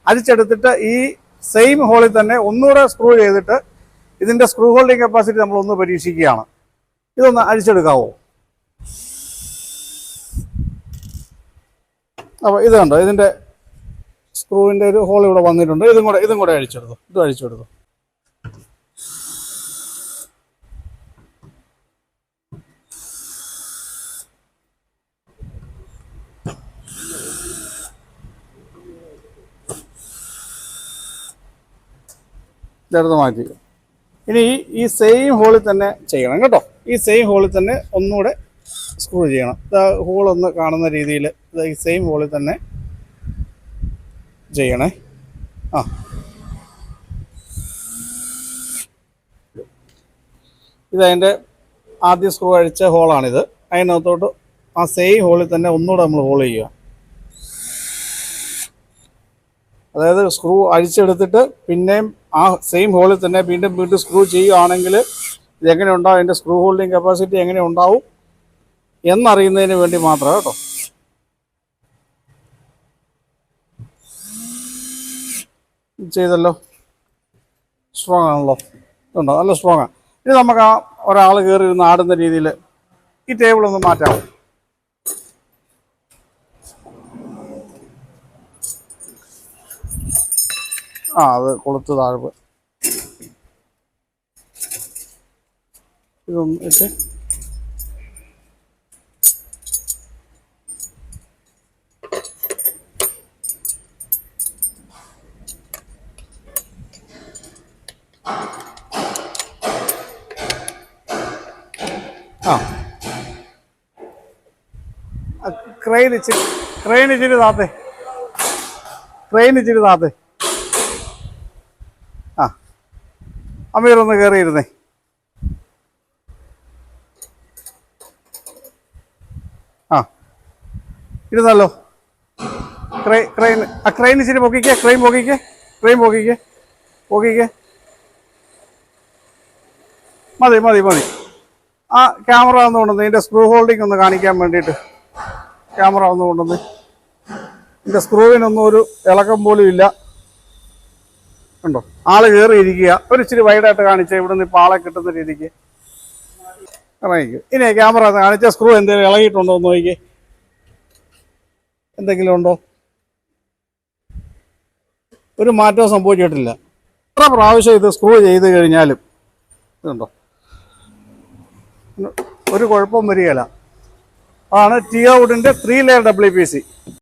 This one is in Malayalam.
അരിച്ചെടുത്തിട്ട് ഈ സെയിം ഹോളിൽ തന്നെ ഒന്നുകൂടെ സ്ക്രൂ ചെയ്തിട്ട് ഇതിൻ്റെ സ്ക്രൂ ഹോൾഡിംഗ് കപ്പാസിറ്റി നമ്മളൊന്ന് പരീക്ഷിക്കുകയാണ്. ഇതൊന്ന് അഴിച്ചെടുക്കാവോ? അപ്പോൾ ഇത് കണ്ടോ, ഇതിൻ്റെ സ്ക്രൂവിൻ്റെ ഒരു ഹോൾ ഇവിടെ വന്നിട്ടുണ്ട്. ഇതും കൂടെ അഴിച്ചെടുത്തു. ഇതും അഴിച്ചെടുത്തു. ഇതെടുത്ത് മാറ്റി. ഇനി ഈ സെയിം ഹോളിൽ തന്നെ ചെയ്യണം കേട്ടോ. ഈ സെയിം ഹോളിൽ തന്നെ ഒന്നുകൂടെ സ്ക്രൂ ചെയ്യണം. ഇത് ഹോളൊന്ന് കാണുന്ന രീതിയിൽ ഈ സെയിം ഹോളിൽ തന്നെ ചെയ്യണേ. ഇതതിൻ്റെ ആദ്യം സ്ക്രൂ അഴിച്ച ഹോളാണിത്. അതിനകത്തോട്ട് ആ സെയിം ഹോളിൽ തന്നെ ഒന്നുകൂടെ നമ്മൾ ഹോൾ ചെയ്യുക. അതായത് സ്ക്രൂ അഴിച്ചെടുത്തിട്ട് പിന്നെയും ആ സെയിം ഹോളിൽ തന്നെ വീണ്ടും സ്ക്രൂ ചെയ്യുകയാണെങ്കിൽ ഇതെങ്ങനെ ഉണ്ടാവും, അതിൻ്റെ സ്ക്രൂ ഹോൾഡിംഗ് കപ്പാസിറ്റി എങ്ങനെ ഉണ്ടാവും എന്നറിയുന്നതിന് വേണ്ടി മാത്രം കേട്ടോ. ചെയ്തല്ലോ, സ്ട്രോങ് ആണല്ലോ, ഉണ്ടോ? നല്ല സ്ട്രോങ്ങാണ്. ഇനി നമുക്ക് ആ ഒരാൾ കയറി ഇരുന്ന് ആടുന്ന രീതിയിൽ ഈ ടേബിളൊന്ന് മാറ്റാമോ? അത് കൊളുത്ത് താഴ്വ് ഇതൊന്ന് ഇട്ട് ക്രെയിൻ ഇച്ചിരി താത്തേ. അമീറൊന്ന് കയറിയിരുന്നേ. ഇരുന്നല്ലോ. ക്രെയിൻ ഇച്ചിരി പൊക്കിക്കേ. മതി. ആ ക്യാമറ ഒന്ന് കൊണ്ടുവന്ന് ഇതിൻ്റെ സ്ക്രൂ ഹോൾഡിംഗ് ഒന്ന് കാണിക്കാൻ വേണ്ടിയിട്ട് ക്യാമറ ഒന്ന് കൊണ്ടുവന്ന്. ഇതിൻ്റെ സ്ക്രൂവിനൊന്നും ഒരു ഇളക്കം പോലും ഇല്ല. ഉണ്ടോ? ആള് കയറിയിരിക്കുക. ഒരു ഇച്ചിരി വൈഡായിട്ട് കാണിച്ച ഇവിടുന്ന് ഇപ്പോൾ ആളെ കിട്ടുന്ന രീതിക്ക് ഇറങ്ങിക്കും. ഇനി ക്യാമറ കാണിച്ച സ്ക്രൂ എന്തെങ്കിലും ഇളകിയിട്ടുണ്ടോ എന്ന് നോക്കിക്കേ. എന്തെങ്കിലും ഉണ്ടോ? ഒരു മാറ്റവും സംഭവിച്ചിട്ടില്ല. എത്ര പ്രാവശ്യം ഇത് സ്ക്രൂ ചെയ്ത് കഴിഞ്ഞാലും ഇതുണ്ടോ, ഒരു കുഴപ്പം വരികയില്ല. അതാണ് ടിയോവുഡിൻ്റെ 3 ലെയർ WPC.